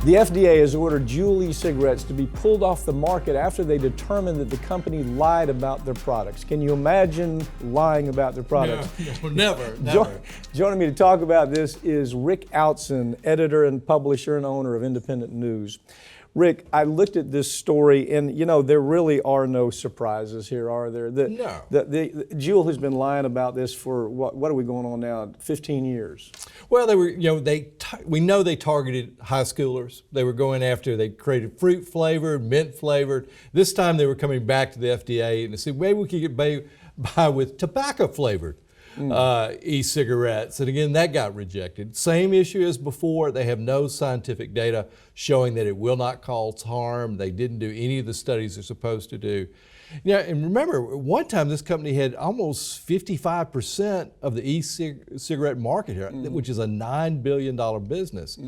The FDA has ordered Juul e-cigarettes to be pulled off the market after they determined that the company lied about their products. Can you imagine lying about their products? No, never. Joining me to talk about this is Rick Outzen, editor and publisher and owner of Independent News. Rick, I looked at this story and, you know, there really are no surprises here, are there? No. Juul has been lying about this for, what are we going on now, 15 years? Well, they were, we know they targeted high schoolers. They were going after, they created fruit flavored, mint flavored. This time they were coming back to the FDA and they said, maybe we could get by with tobacco flavored e-cigarettes. And again, that got rejected. Same issue as before. They have no scientific data showing that it will not cause harm. They didn't do any of the studies they're supposed to do. Yeah, and remember, one time this company had almost 55% of the e-cigarette market here, which is a $9 billion business.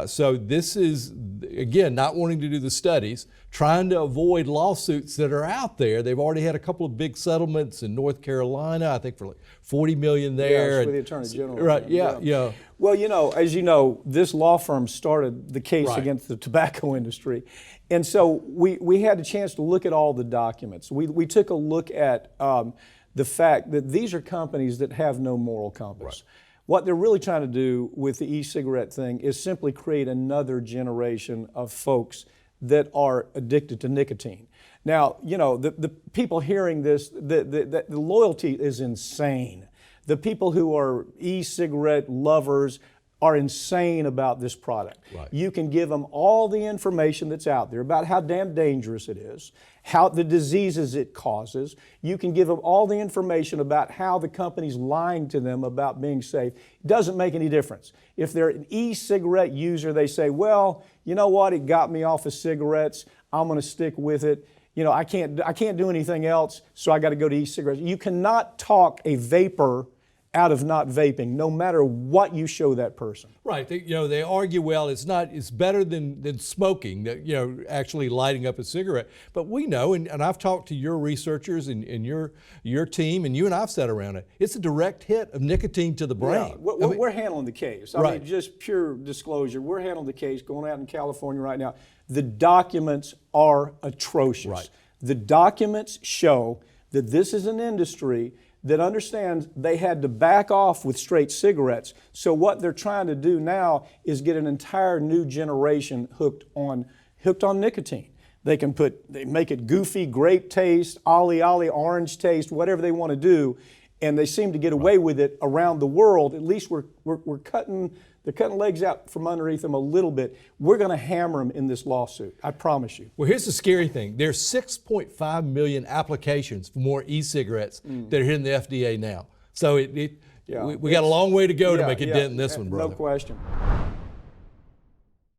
So this is, again, not wanting to do the studies, trying to avoid lawsuits that are out there. They've already had a couple of big settlements in North Carolina, I think for like $40 million there. Yeah, it's with the Attorney General. Right, yeah. Well, you know, as you know, this law firm started the case against the tobacco industry. And so we had a chance to look at all the documents. We took a look at the fact that these are companies that have no moral compass. Right. What they're really trying to do with the e-cigarette thing is simply create another generation of folks that are addicted to nicotine. Now, you know, the people hearing this, the loyalty is insane. The people who are e-cigarette lovers are insane about this product. Right. You can give them all the information that's out there about how damn dangerous it is, how the diseases it causes. You can give them all the information about how the company's lying to them about being safe. It doesn't make any difference. If they're an e-cigarette user, they say, well, you know what, it got me off of cigarettes, I'm gonna stick with it. You know, I can't do anything else, so I gotta go to e-cigarettes. You cannot talk a vapor out of not vaping, no matter what you show that person. Right, they argue, well, it's better than smoking, actually lighting up a cigarette. But we know, and I've talked to your researchers and your team, and you and I've sat around it, it's a direct hit of nicotine to the brain. Yeah, we're handling the case. I mean, just pure disclosure, we're handling the case going out in California right now. The documents are atrocious. Right. The documents show that this is an industry that understands they had to back off with straight cigarettes. So what they're trying to do now is get an entire new generation hooked on nicotine. They make it goofy, grape taste, ollie, orange taste, whatever they want to do, and they seem to get away with it around the world. At least they're cutting legs out from underneath them a little bit. We're going to hammer them in this lawsuit, I promise you. Well, here's the scary thing. There's 6.5 million applications for more e-cigarettes that are hitting the FDA now. So we got a long way to go to make a dent in this one, brother. No question.